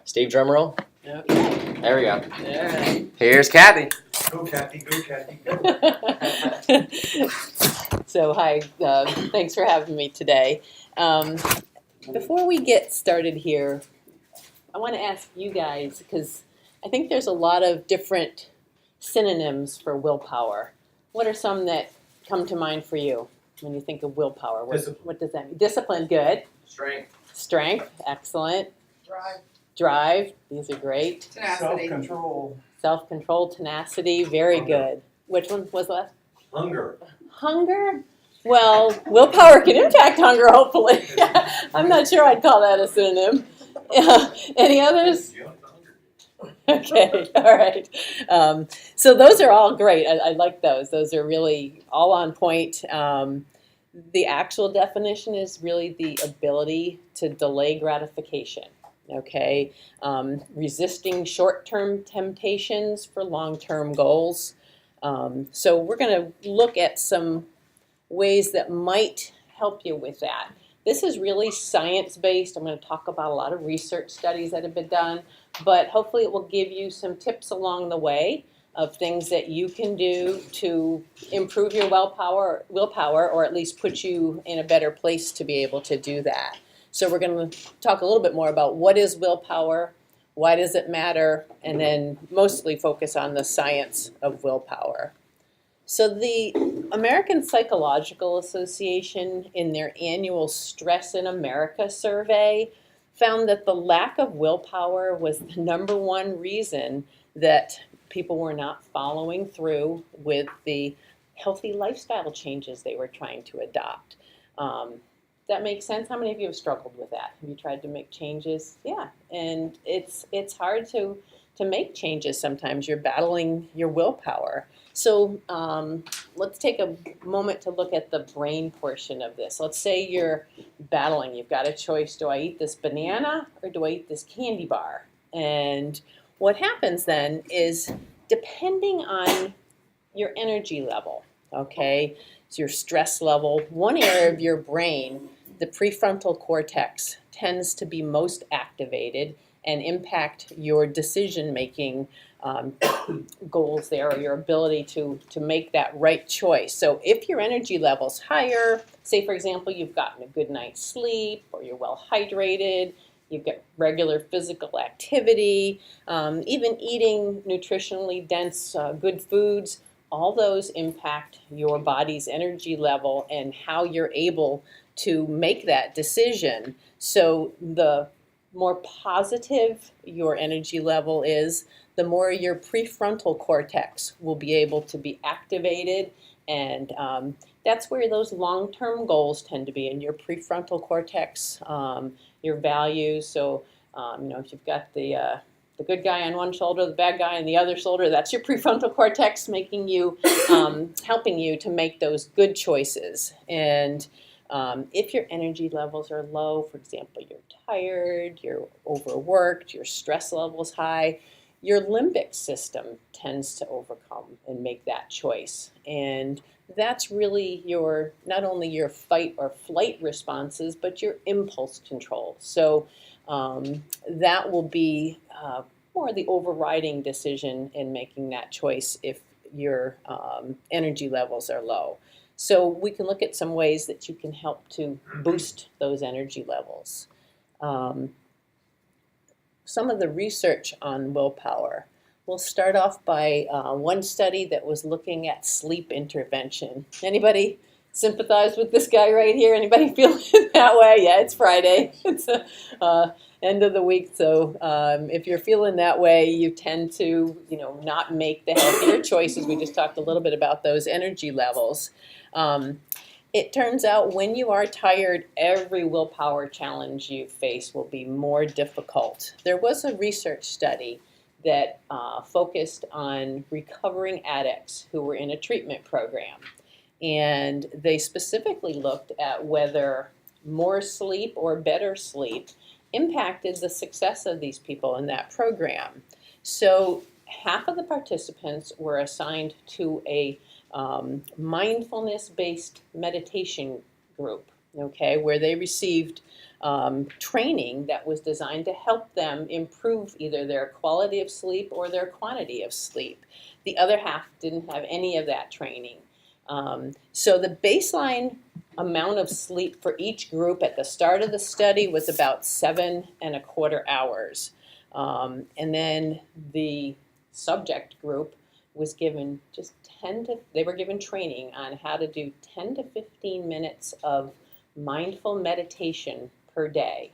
Steve, drum roll. Okay. There we go. All right. Here's Kathy. Go, Kathy, go, Kathy, go. So hi, thanks for having me today. Before we get started here, I want to ask you guys, because I think there's a lot of different synonyms for willpower. What are some that come to mind for you when you think of willpower? What does that mean? Discipline, good. Strength. Strength, excellent. Drive. Drive, these are great. Tenacity. Self-control. Self-control, tenacity, very Hunger. good. Which one was last? Hunger. Hunger? Well, willpower can impact hunger, hopefully. I'm not sure I'd call that a synonym. Any others? Okay, all right. So those are all great. I like those. Those are really all on point. The actual definition is really the ability to delay gratification. Okay, resisting short-term temptations for long-term goals. So we're going to look at some ways that might help you with that. This is really science-based. I'm going to talk about a lot of research studies that have been done, but hopefully it will give you some tips along the way of things that you can do to improve your willpower, or at least put you in a better place to be able to do that. So we're going to talk a little bit more about what is willpower, why does it matter, and then mostly focus on the science of willpower. So the American Psychological Association, in their annual Stress in America survey, found that the lack of willpower was the #1 reason that people were not following through with the healthy lifestyle changes they were trying to adopt. That makes sense? How many of you have struggled with that? Have you tried to make changes? Yeah, and it's hard to make changes sometimes. You're battling your willpower. So let's take a moment to look at the brain portion of this. Let's say you're battling. You've got a choice. Do I eat this banana or do I eat this candy bar? And what happens then is, depending on your energy level, okay, it's your stress level, one area of your brain, the prefrontal cortex, tends to be most activated and impact your decision-making goals there, or your ability to make that right choice. So if your energy level's higher, say for example you've gotten a good night's sleep, or you're well hydrated, you've got regular physical activity, even eating nutritionally dense good foods, all those impact your body's energy level and how you're able to make that decision. So the more positive your energy level is, the more your prefrontal cortex will be able to be activated, and that's where those long-term goals tend to be, in your prefrontal cortex, your values. So if you've got the good guy on one shoulder, the bad guy on the other shoulder, that's your prefrontal cortex making you, helping you to make those good choices. And if your energy levels are low, for example, you're tired, you're overworked, your stress level's high, your limbic system tends to overcome and make that choice. And that's really your, not only your fight or flight responses, but your impulse control. So that will be more the overriding decision in making that choice if your energy levels are low. So we can look at some ways that you can help to boost those energy levels. Some of the research on willpower. We'll start off by one study that was looking at sleep intervention. Anybody sympathize with this guy right here? Anybody feel that way? Yeah, it's Friday. It's end of the week, so if you're feeling that way, you tend to, not make the healthier choices. We just talked a little bit about those energy levels. It turns out when you are tired, every willpower challenge you face will be more difficult. There was a research study that focused on recovering addicts who were in a treatment program. And they specifically looked at whether more sleep or better sleep impacted the success of these people in that program. So half of the participants were assigned to a mindfulness-based meditation group, okay, where they received training that was designed to help them improve either their quality of sleep or their quantity of sleep. The other half didn't have any of that training. So the baseline amount of sleep for each group at the start of the study was about 7.25 hours. And then the subject group was given just they were given training on how to do 10 to 15 minutes of mindful meditation per day.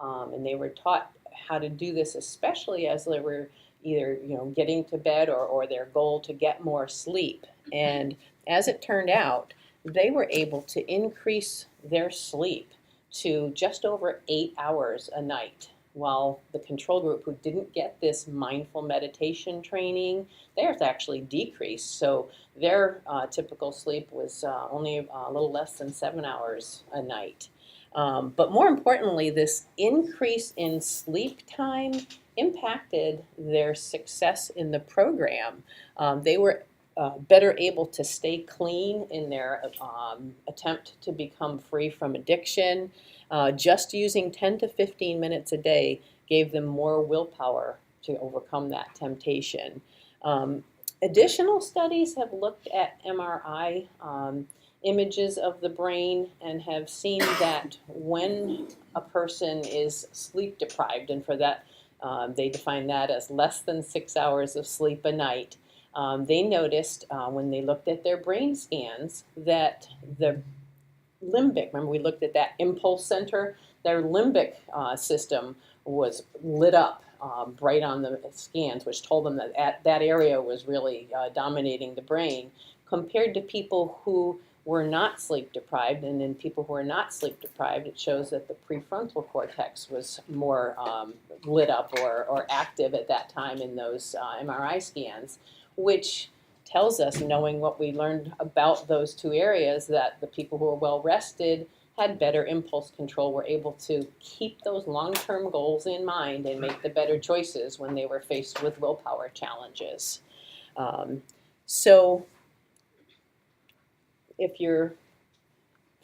And they were taught how to do this, especially as they were either getting to bed or their goal to get more sleep. And as it turned out, they were able to increase their sleep to just over 8 hours a night, while the control group who didn't get this mindful meditation training, theirs actually decreased. So their typical sleep was only a little less than 7 hours a night. But more importantly, this increase in sleep time impacted their success in the program. They were better able to stay clean in their attempt to become free from addiction. Just using 10 to 15 minutes a day gave them more willpower to overcome that temptation. Additional studies have looked at MRI images of the brain and have seen that when a person is sleep deprived, and for that they define that as less than 6 hours of sleep a night, they noticed when they looked at their brain scans that the limbic, remember we looked at that impulse center, their limbic system was lit up bright on the scans, which told them that that area was really dominating the brain, compared to people who were not sleep deprived. And in people who are not sleep deprived, it shows that the prefrontal cortex was more lit up or active at that time in those MRI scans, which tells us, knowing what we learned about those two areas, that the people who were well rested had better impulse control, were able to keep those long-term goals in mind and make the better choices when they were faced with willpower challenges. So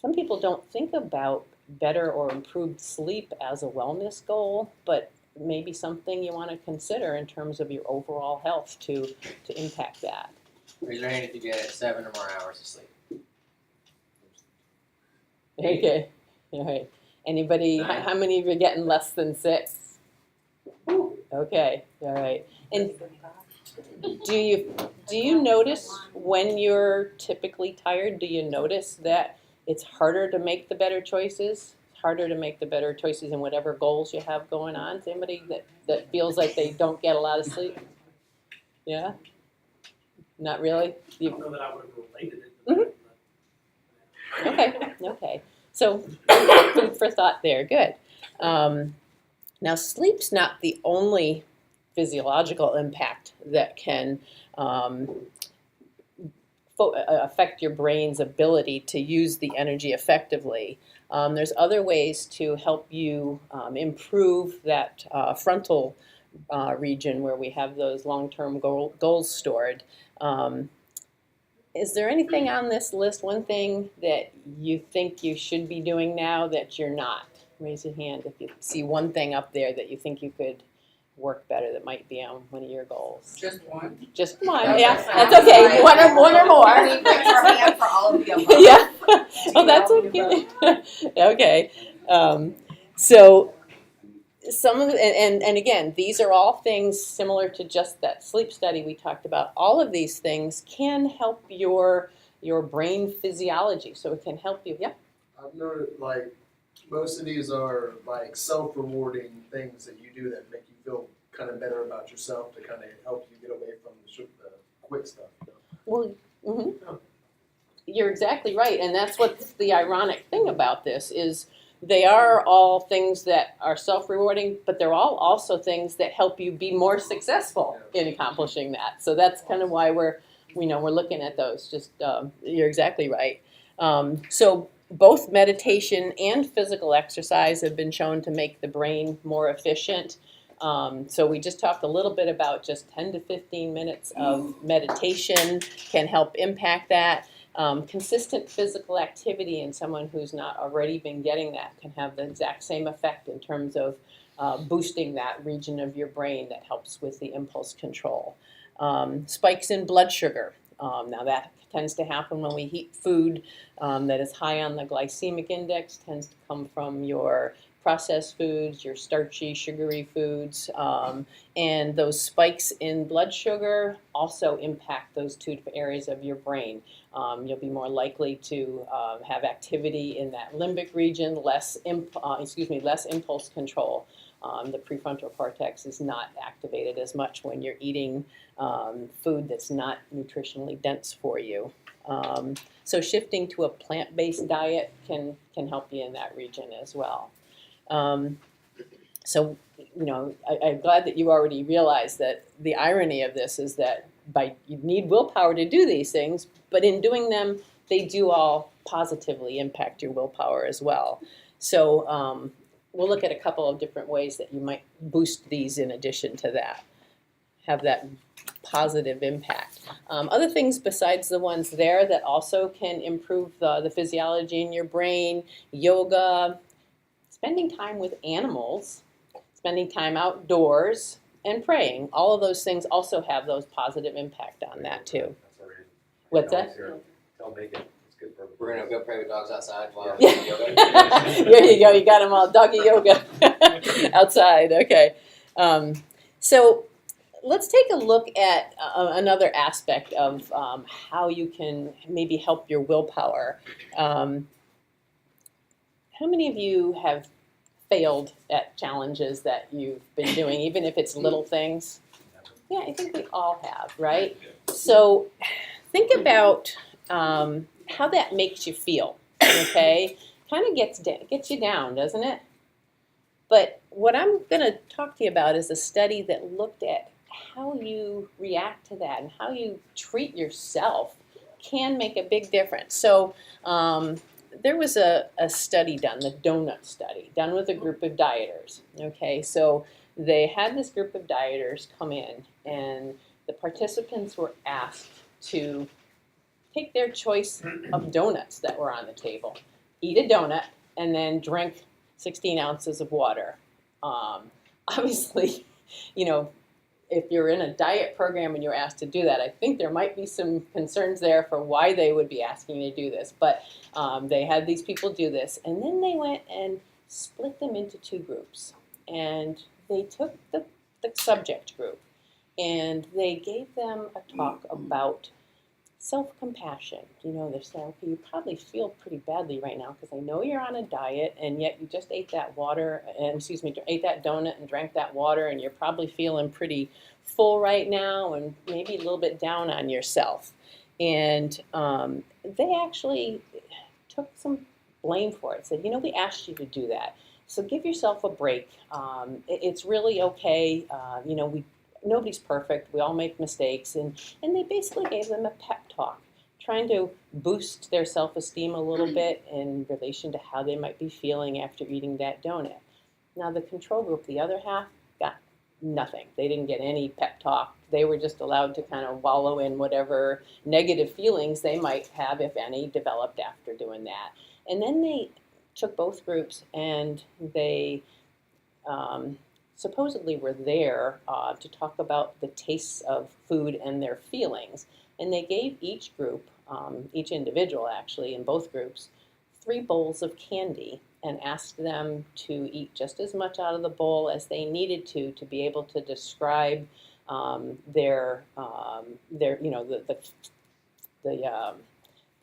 some people don't think about better or improved sleep as a wellness goal, but maybe something you want to consider in terms of your overall health to impact that. Raise your hand if you get 7 or more hours of sleep. Okay. All right. Anybody? How many of you are getting less than 6? Okay. All right. And do you notice when you're typically tired? Do you notice that it's harder to make the better choices? Harder to make the better choices in whatever goals you have going on? Is anybody that feels like they don't get a lot of sleep? Yeah? Not really? I don't know that I would have related it. Mm-hmm. Okay. So food for thought there. Good. Now, sleep's not the only physiological impact that can affect your brain's ability to use the energy effectively. There's other ways to help you improve that frontal region where we have those long-term goals stored. Is there anything on this list, one thing that you think you should be doing now that you're not? Raise your hand if you see one thing up there that you think you could work better that might be on one of your goals. Just one? Just one, That's yeah, fine. that's okay, one or more. Raise your hand for all of the above. Yeah, oh, that's okay. Okay, so some of and again, these are all things similar to just that sleep study we talked about. All of these things can help your brain physiology, so it can help you. Yeah. I've noticed like most of these are like self-rewarding things that you do that make you feel kind of better about yourself to kind of help you get away from the quick stuff. Well, you're exactly right, and that's what's the ironic thing about this is they are all things that are self-rewarding, but they're all also things that help you be more successful in accomplishing that. So that's kind of why we're looking at those. Just you're exactly right. So both meditation and physical exercise have been shown to make the brain more efficient. So we just talked a little bit about just 10 to 15 minutes of meditation can help impact that. Consistent physical activity in someone who's not already been getting that can have the exact same effect in terms of boosting that region of your brain that helps with the impulse control. Spikes in blood sugar. Now that tends to happen when we eat food that is high on the glycemic index, tends to come from your processed foods, your starchy, sugary foods, and those spikes in blood sugar also impact those two areas of your brain. You'll be more likely to have activity in that limbic region, less impulse control. The prefrontal cortex is not activated as much when you're eating food that's not nutritionally dense for you. So shifting to a plant-based diet can help you in that region as well. So, I'm glad that you already realized that the irony of this is that you need willpower to do these things, but in doing them, they do all positively impact your willpower as well. So we'll look at a couple of different ways that you might boost these in addition to that, have that positive impact. Other things besides the ones there that also can improve the physiology in your brain: yoga, spending time with animals, spending time outdoors, and praying. All of those things also have those positive impact on that too. What's that? Tell Megan it's good for. We're gonna go pray with dogs outside while Yeah. yoga. There you go. You got them all. Doggy yoga outside. Okay. So let's take a look at another aspect of how you can maybe help your willpower. How many of you have failed at challenges that you've been doing, even if it's little things? Yeah, I think we all have, right? So think about how that makes you feel, okay? Kind of gets you down, doesn't it? But what I'm going to talk to you about is a study that looked at how you react to that and how you treat yourself can make a big difference. So there was a study done, the donut study, done with a group of dieters. Okay, so they had this group of dieters come in, and the participants were asked to take their choice of donuts that were on the table, eat a donut, and then drink 16 ounces of water. Obviously, if you're in a diet program and you're asked to do that, I think there might be some concerns there for why they would be asking you to do this. But they had these people do this, and then they went and split them into two groups. And they took the subject group, and they gave them a talk about self-compassion. They're saying, okay, you probably feel pretty badly right now because I know you're on a diet, and yet you just ate that ate that donut and drank that water, and you're probably feeling pretty full right now and maybe a little bit down on yourself. And they actually took some blame for it. Said, we asked you to do that, so give yourself a break. It's really okay. Nobody's perfect. We all make mistakes. And they basically gave them a pep talk, trying to boost their self-esteem a little bit in relation to how they might be feeling after eating that donut. Now, the control group, the other half, got nothing. They didn't get any pep talk. They were just allowed to kind of wallow in whatever negative feelings they might have, if any, developed after doing that. And then they took both groups and they supposedly were there to talk about the tastes of food and their feelings. And they gave each group, each individual actually in both groups, 3 bowls of candy and asked them to eat just as much out of the bowl as they needed to be able to describe their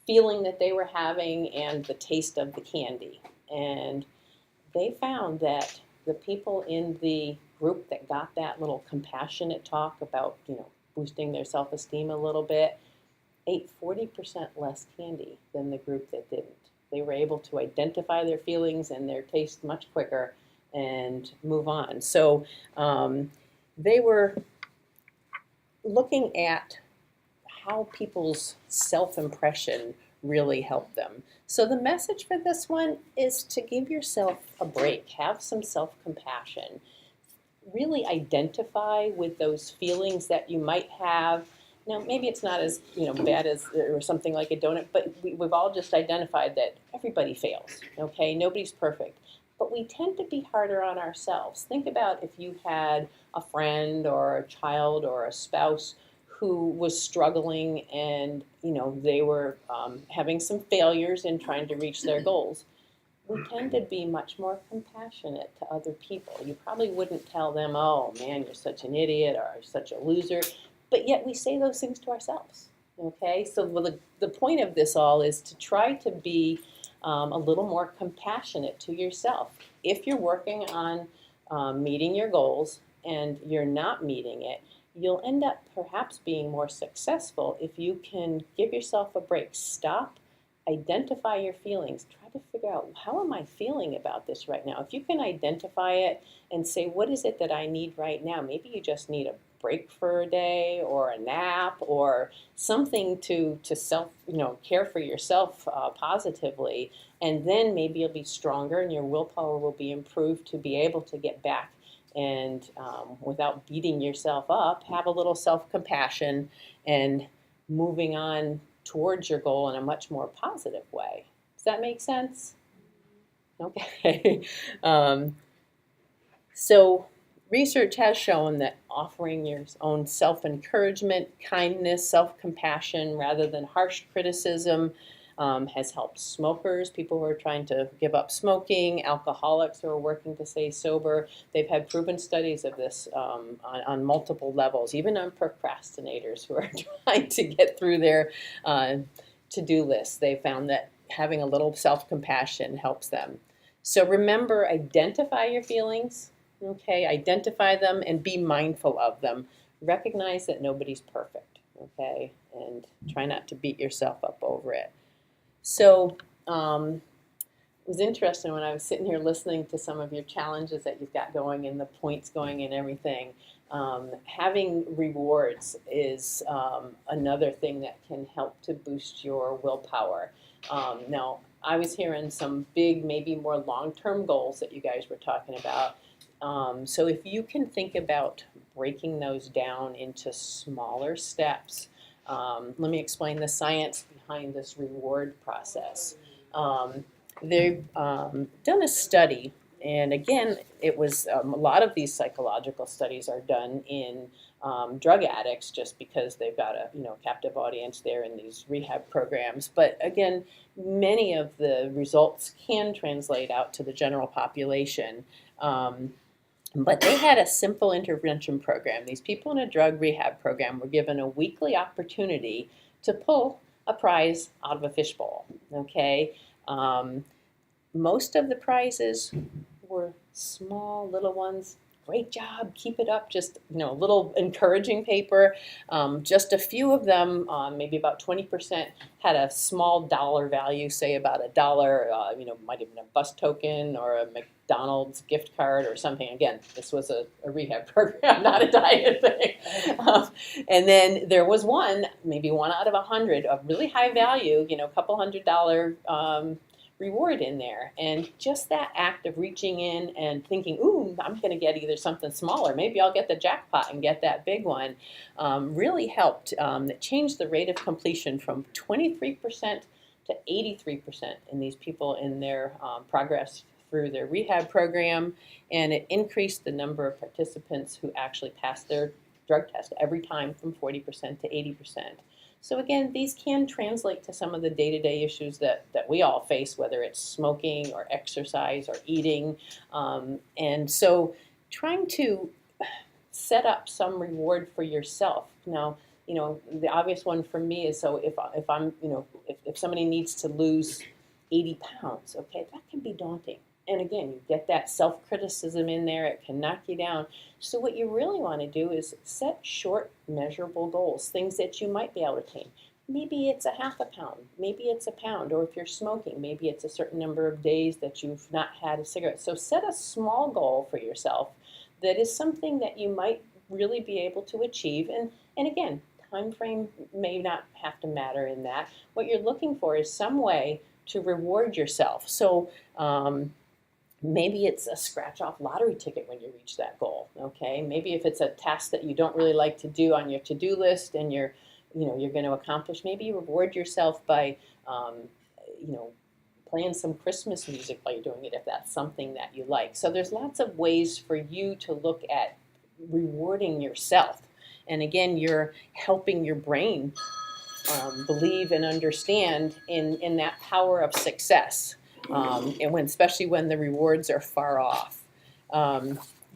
feeling that they were having and the taste of the candy. And they found that the people in the group that got that little compassionate talk about, boosting their self-esteem a little bit, ate 40% less candy than the group that didn't. They were able to identify their feelings and their taste much quicker and move on. So they were looking at how people's self-impression really helped them. So the message for this one is to give yourself a break, have some self-compassion, really identify with those feelings that you might have. Now, maybe it's not as bad as or something like a donut, but we've all just identified that everybody fails. Okay, nobody's perfect, but we tend to be harder on ourselves. Think about if you had a friend or a child or a spouse who was struggling, and they were having some failures in trying to reach their goals. We tend to be much more compassionate to other people. You probably wouldn't tell them, "Oh man, you're such an idiot," or "You're such a loser," but yet we say those things to ourselves. Okay, so the point of this all is to try to be a little more compassionate to yourself. If you're working on meeting your goals and you're not meeting it, you'll end up perhaps being more successful if you can give yourself a break. Stop, identify your feelings. Try to figure out, how am I feeling about this right now? If you can identify it and say, what is it that I need right now? Maybe you just need a break for a day or a nap or something to self, care for yourself positively. And then maybe you'll be stronger and your willpower will be improved to be able to get back and without beating yourself up, have a little self-compassion and moving on towards your goal in a much more positive way. Does that make sense? Okay. So research has shown that offering your own self-encouragement, kindness, self-compassion rather than harsh criticism has helped smokers, people who are trying to give up smoking, alcoholics who are working to stay sober. They've had proven studies of this on multiple levels, even on procrastinators who are trying to get through their to-do list. They found that having a little self-compassion helps them. So remember, identify your feelings, okay? Identify them and be mindful of them. Recognize that nobody's perfect, okay? And try not to beat yourself up over it. So it was interesting when I was sitting here listening to some of your challenges that you've got going and the points going and everything. Having rewards is another thing that can help to boost your willpower. Now, I was hearing some big, maybe more long-term goals that you guys were talking about. So if you can think about breaking those down into smaller steps, let me explain the science behind this reward process. They've done a study, and again, it was a lot of these psychological studies are done in drug addicts just because they've got a captive audience there in these rehab programs. But again, many of the results can translate out to the general population. But they had a simple intervention program. These people in a drug rehab program were given a weekly opportunity to pull a prize out of a fishbowl, okay? Most of the prizes were small, little ones. Great job, keep it up, just a little encouraging paper. Just a few of them, maybe about 20%, had a small dollar value, say about $1, might have been a bus token or a McDonald's gift card or something. Again, this was a rehab program, not a diet thing. And then there was one, maybe 1 out of 100, of really high value, a couple $100 reward in there. And just that act of reaching in and thinking, ooh, I'm going to get either something smaller, maybe I'll get the jackpot and get that big one, really helped. It changed the rate of completion from 23% to 83% in these people in their progress through their rehab program, and it increased the number of participants who actually passed their drug test every time from 40% to 80%. So again, these can translate to some of the day-to-day issues that we all face, whether it's smoking or exercise or eating. And so trying to set up some reward for yourself. Now, the obvious one for me is, so if I'm, if somebody needs to lose 80 pounds, okay, that can be daunting. And again, you get that self-criticism in there, it can knock you down. So what you really want to do is set short, measurable goals, things that you might be able to attain. Maybe it's a half a pound, maybe it's a pound, or if you're smoking, maybe it's a certain number of days that you've not had a cigarette. So set a small goal for yourself that is something that you might really be able to achieve. And again, time frame may not have to matter in that. What you're looking for is some way to reward yourself. So maybe it's a scratch-off lottery ticket when you reach that goal, okay? Maybe if it's a task that you don't really like to do on your to-do list and you're you're going to accomplish. Maybe you reward yourself by, you know, playing some Christmas music while you're doing it if that's something that you like. So there's lots of ways for you to look at rewarding yourself. And again, you're helping your brain believe and understand in that power of success, and especially when the rewards are far off.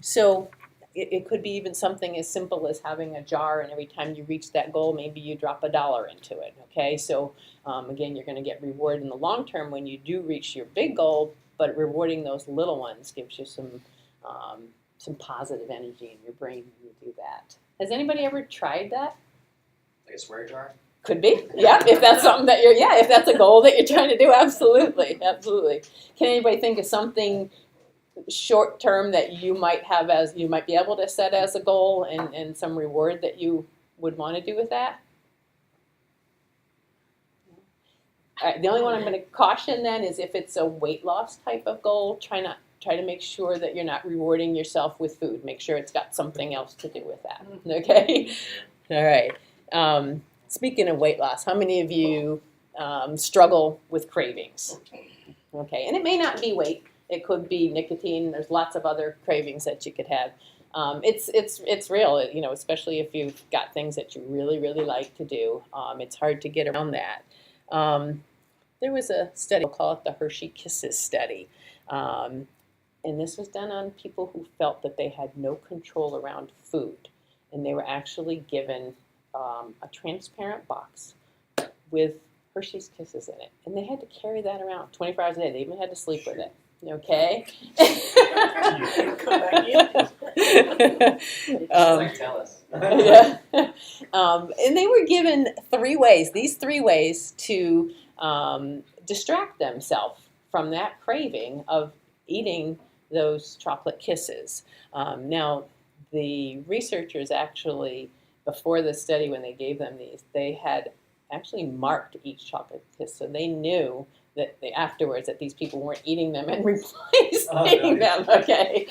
So it could be even something as simple as having a jar, and every time you reach that goal, maybe you drop $1 into it. Okay, so again, you're going to get reward in the long term when you do reach your big goal, but rewarding those little ones gives you some positive energy in your brain when you do that. Has anybody ever tried that? Like a swear jar? Could be, yeah. If that's something that if that's a goal that you're trying to do, absolutely, absolutely. Can anybody think of something short term that you might be able to set as a goal and some reward that you would want to do with that? All right, the only one I'm going to caution then is if it's a weight loss type of goal, try to make sure that you're not rewarding yourself with food. Make sure it's got something else to do with that. Okay? All right. Speaking of weight loss, how many of you struggle with cravings? Okay, and it may not be weight. It could be nicotine. There's lots of other cravings that you could have. It's real, especially if you've got things that you really, really like to do. It's hard to get around that. There was a study, we'll call it the Hershey Kisses study. And this was done on people who felt that they had no control around food. And they were actually given a transparent box with Hershey's Kisses in it. And they had to carry that around 24 hours a day. They even had to sleep with it. Okay? Come back in. Tell us. Yeah. And they were given these three ways to distract themselves from that craving of eating those chocolate kisses. Now, the researchers actually, before the study, when they gave them these, they had actually marked each chocolate kiss, so they knew that afterwards that these people weren't eating them and replacing them. Okay.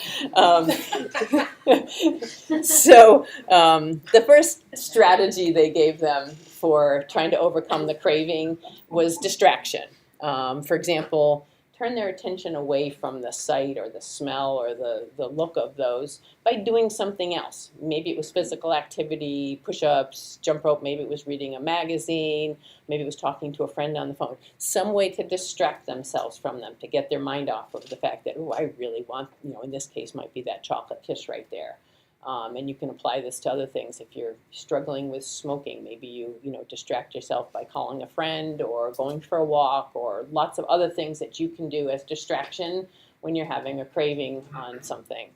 So the first strategy they gave them for trying to overcome the craving was distraction. For example, turn their attention away from the sight or the smell or the look of those by doing something else. Maybe it was physical activity, push-ups, jump rope, maybe it was reading a magazine, maybe it was talking to a friend on the phone. Some way to distract themselves from them, to get their mind off of the fact that, oh, I really want, in this case might be that chocolate kiss right there. And you can apply this to other things. If you're struggling with smoking, maybe you distract yourself by calling a friend or going for a walk, or lots of other things that you can do as distraction when you're having a craving on something.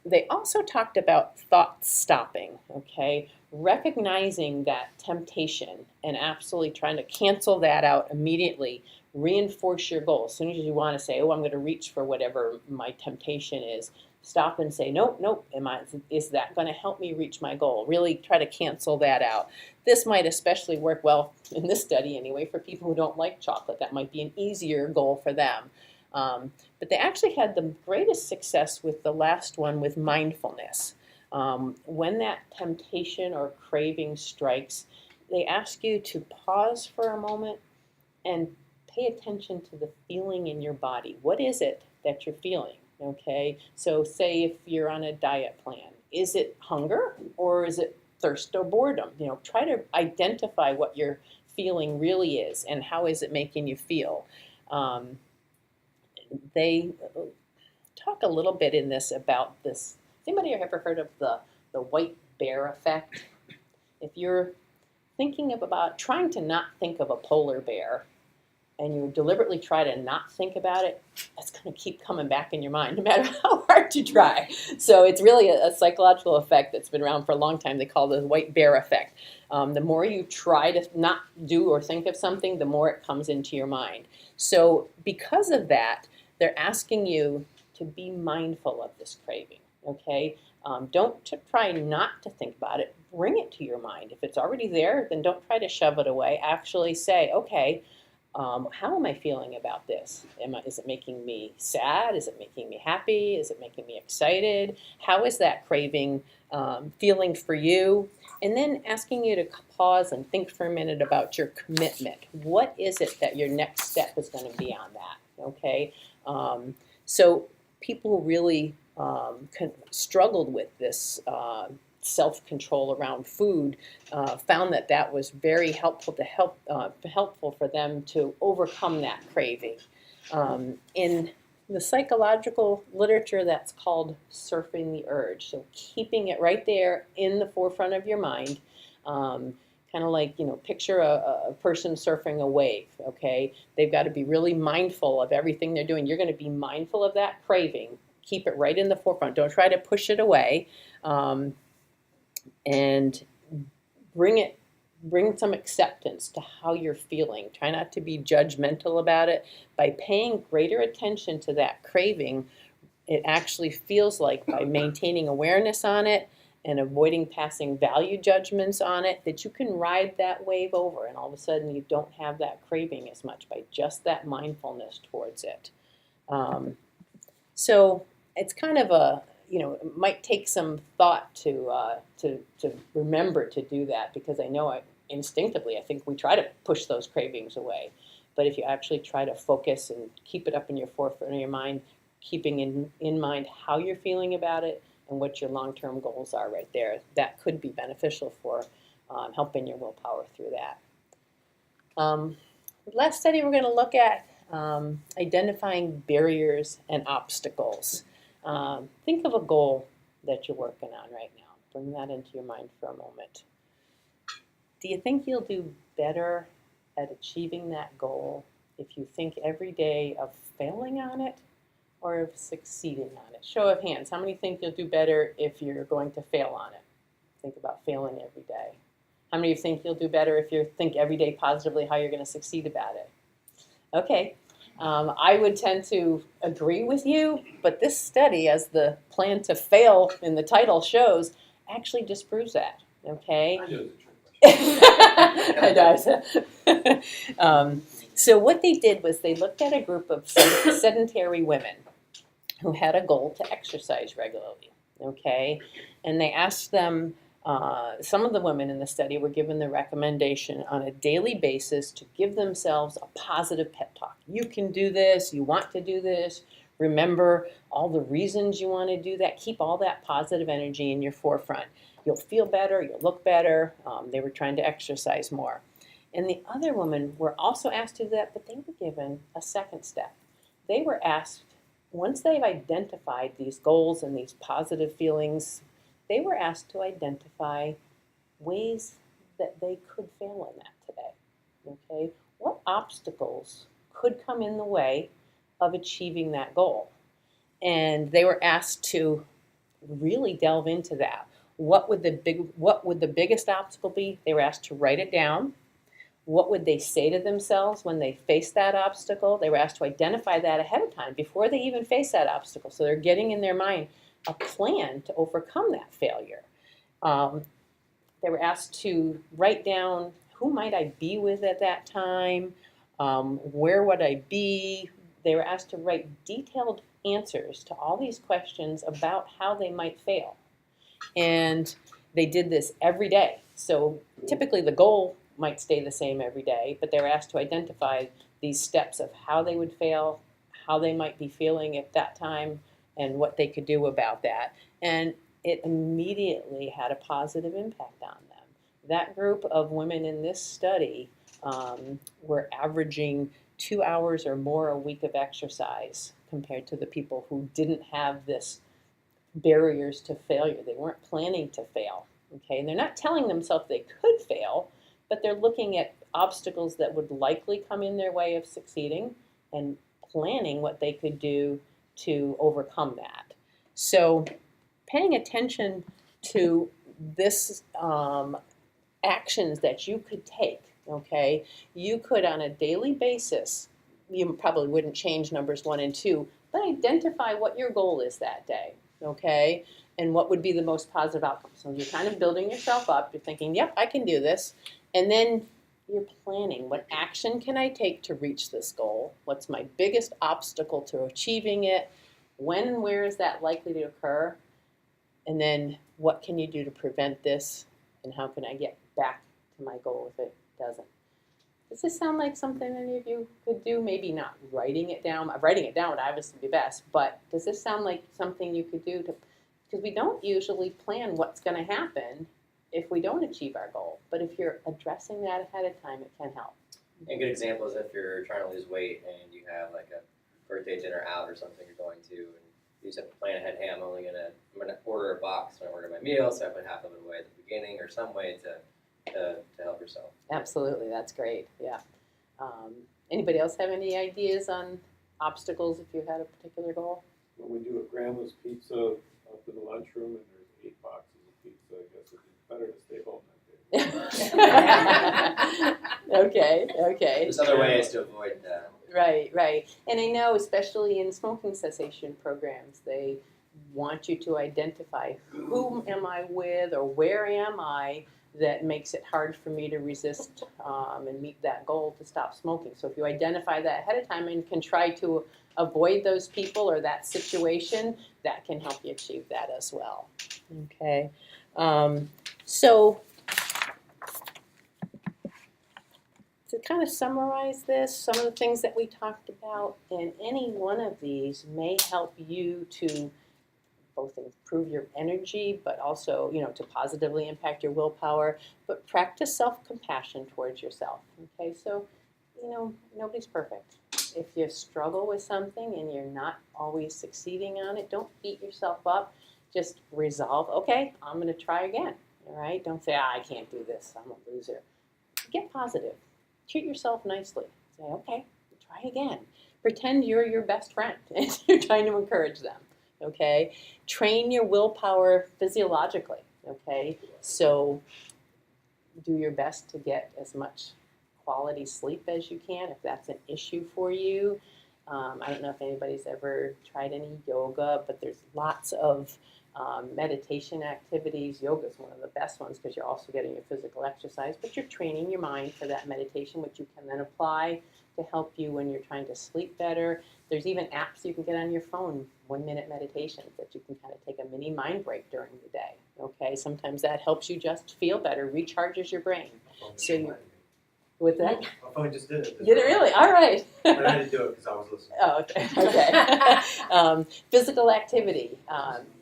They also talked about thought stopping, okay? Recognizing that temptation and absolutely trying to cancel that out immediately. Reinforce your goal. As soon as you want to say, oh, I'm going to reach for whatever my temptation is, stop and say, nope, is that going to help me reach my goal? Really try to cancel that out. This might especially work well, in this study anyway, for people who don't like chocolate. That might be an easier goal for them. But they actually had the greatest success with the last one, with mindfulness. When that temptation or craving strikes, they ask you to pause for a moment and pay attention to the feeling in your body. What is it that you're feeling? Okay, so say if you're on a diet plan, is it hunger or is it thirst or boredom? Try to identify what your feeling really is and how is it making you feel. They talk a little bit in this about this. Has anybody ever heard of the white bear effect? If you're thinking about trying to not think of a polar bear, and you deliberately try to not think about it, it's going to keep coming back in your mind, no matter how hard you try. So it's really a psychological effect that's been around for a long time. They call it the white bear effect. The more you try to not do or think of something, the more it comes into your mind. So because of that, they're asking you to be mindful of this craving, okay? Don't try not to think about it. Bring it to your mind. If it's already there, then don't try to shove it away. Actually say, okay, how am I feeling about this? Is it making me sad? Is it making me happy? Is it making me excited? How is that craving feeling for you? And then asking you to pause and think for a minute about your commitment. What is it that your next step is going to be on that? Okay, so people who really struggled with this self-control around food found that that was very helpful helpful for them to overcome that craving. In the psychological literature, that's called surfing the urge. So keeping it right there in the forefront of your mind, kind of like, picture a person surfing a wave. Okay, they've got to be really mindful of everything they're doing. You're going to be mindful of that craving. Keep it right in the forefront. Don't try to push it away. And bring some acceptance to how you're feeling. Try not to be judgmental about it. By paying greater attention to that craving, it actually feels like by maintaining awareness on it and avoiding passing value judgments on it, that you can ride that wave over, and all of a sudden you don't have that craving as much by just that mindfulness towards it. So it's kind of it might take some thought to remember to do that, because I know instinctively I think we try to push those cravings away. But if you actually try to focus and keep it up in your forefront of your mind, keeping in mind how you're feeling about it and what your long-term goals are right there, that could be beneficial for helping your willpower through that. The last study we're going to look at, identifying barriers and obstacles. Think of a goal that you're working on right now. Bring that into your mind for a moment. Do you think you'll do better at achieving that goal if you think every day of failing on it or of succeeding on it? Show of hands. How many think you'll do better if you're going to fail on it? Think about failing every day. How many of you think you'll do better if you think every day positively how you're going to succeed about it? Okay. I would tend to agree with you, but this study, as the plan to fail in the title shows, actually disproves that. Okay. I knew it was a trick question. I know. So what they did was they looked at a group of sedentary women who had a goal to exercise regularly. Okay, and they asked them. Some of the women in the study were given the recommendation on a daily basis to give themselves a positive pep talk. You can do this. You want to do this. Remember all the reasons you want to do that. Keep all that positive energy in your forefront. You'll feel better. You'll look better. They were trying to exercise more. And the other women were also asked to do that, but they were given a second step. They were asked, once they've identified these goals and these positive feelings, they were asked to identify ways that they could fail in that today. Okay, what obstacles could come in the way of achieving that goal? And they were asked to really delve into that. What would the biggest obstacle be? They were asked to write it down. What would they say to themselves when they face that obstacle? They were asked to identify that ahead of time before they even face that obstacle. So they're getting in their mind a plan to overcome that failure. They were asked to write down, who might I be with at that time? Where would I be? They were asked to write detailed answers to all these questions about how they might fail. And they did this every day. So typically the goal might stay the same every day, but they were asked to identify these steps of how they would fail, how they might be feeling at that time, and what they could do about that. And it immediately had a positive impact on them. That group of women in this study were averaging 2 hours or more a week of exercise compared to the people who didn't have this barriers to failure. They weren't planning to fail. Okay, and they're not telling themselves they could fail, but they're looking at obstacles that would likely come in their way of succeeding and planning what they could do to overcome that. So paying attention to this actions that you could take, okay? You could on a daily basis, you probably wouldn't change numbers 1 and 2, but identify what your goal is that day, okay? And what would be the most positive outcome. So you're kind of building yourself up. You're thinking, yep, I can do this. And then you're planning. What action can I take to reach this goal? What's my biggest obstacle to achieving it? When and where is that likely to occur? And then what can you do to prevent this? And how can I get back to my goal if it doesn't? Does this sound like something any of you could do? Maybe not writing it down. Writing it down would obviously be best, but does this sound like something you could do? Because we don't usually plan what's going to happen if we don't achieve our goal. But if you're addressing that ahead of time, it can help. And a good example is if you're trying to lose weight and you have like a birthday dinner out or something you're going to, and you just have to plan ahead, hey, I'm gonna order a box when I order my meal, so I put half of it away at the beginning or some way to help yourself. Absolutely, that's great, yeah. Anybody else have any ideas on obstacles if you had a particular goal? When we do a grandma's pizza up in the lunchroom and there's 8 boxes of pizza, I guess it'd be better to stay home that day. Okay. There's other ways to avoid that. Right. And I know, especially in smoking cessation programs, they want you to identify whom am I with or where am I that makes it hard for me to resist and meet that goal to stop smoking. So if you identify that ahead of time and can try to avoid those people or that situation, that can help you achieve that as well. Okay. So to kind of summarize this, some of the things that we talked about, and any one of these may help you to both improve your energy, but also, to positively impact your willpower, but practice self-compassion towards yourself, okay? So, nobody's perfect. If you struggle with something and you're not always succeeding on it, don't beat yourself up. Just resolve, okay, I'm going to try again, all right? Don't say, I can't do this, I'm a loser. Get positive. Treat yourself nicely. Say, okay, try again. Pretend you're your best friend and you're trying to encourage them. Okay, train your willpower physiologically. Okay, so do your best to get as much quality sleep as you can if that's an issue for you. I don't know if anybody's ever tried any yoga, but there's lots of meditation activities. Yoga is one of the best ones because you're also getting your physical exercise, but you're training your mind for that meditation, which you can then apply to help you when you're trying to sleep better. There's even apps you can get on your phone, 1-minute meditations that you can kind of take a mini mind break during the day. Okay, sometimes that helps you just feel better, recharges your brain. So you, with that? My phone just did it. Did it really? All right. But I had to do it because I was listening. Oh, okay. Physical activity.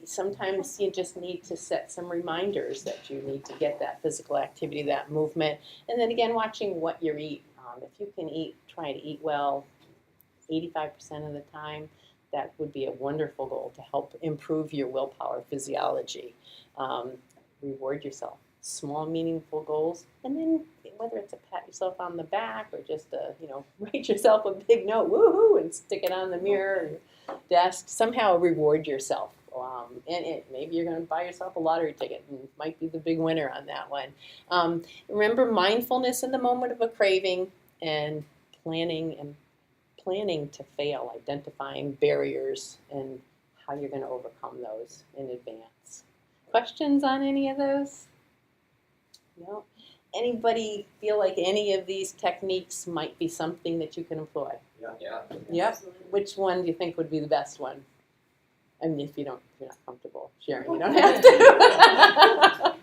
Sometimes you just need to set some reminders that you need to get that physical activity, that movement. And then again, watching what you eat. If you can try to eat well 85% of the time, that would be a wonderful goal to help improve your willpower physiology. Reward yourself. Small, meaningful goals, and then whether it's a pat yourself on the back or just write yourself a big note, woohoo, and stick it on the mirror or desk. Somehow reward yourself, and maybe you're going to buy yourself a lottery ticket, and you might be the big winner on that one. Remember mindfulness in the moment of a craving, and planning to fail, identifying barriers and how you're going to overcome those in advance. Questions on any of those? No? Anybody feel like any of these techniques might be something that you can employ? Yeah. Yep. Which one do you think would be the best one? I mean, if you're not comfortable sharing, you don't have to.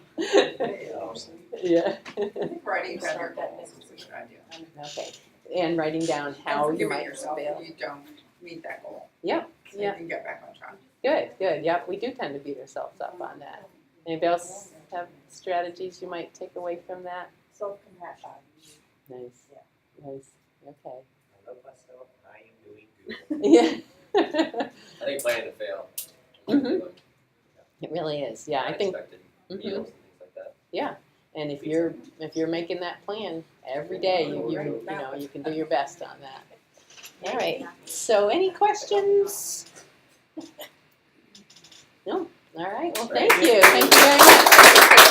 Yeah. I think writing down your goals is a good idea. Okay. And writing down how And you forgiving might yourself fail. if you don't meet that goal. Yeah. So Yeah. you can get back on track. Good. Yep. We do tend to beat ourselves up on that. Anybody else have strategies you might take away from that? Self-compassion. Nice. Nice. Okay. I love myself. I am doing good. Yeah. I think planning to fail. Mhm. It really is. Yeah, I think. Unexpected Mhm. meals and things like that. Yeah, and if you're making that plan every day, you can do your best on that. All right. So, any questions? No. All right. Well, thank you. Thank you very much.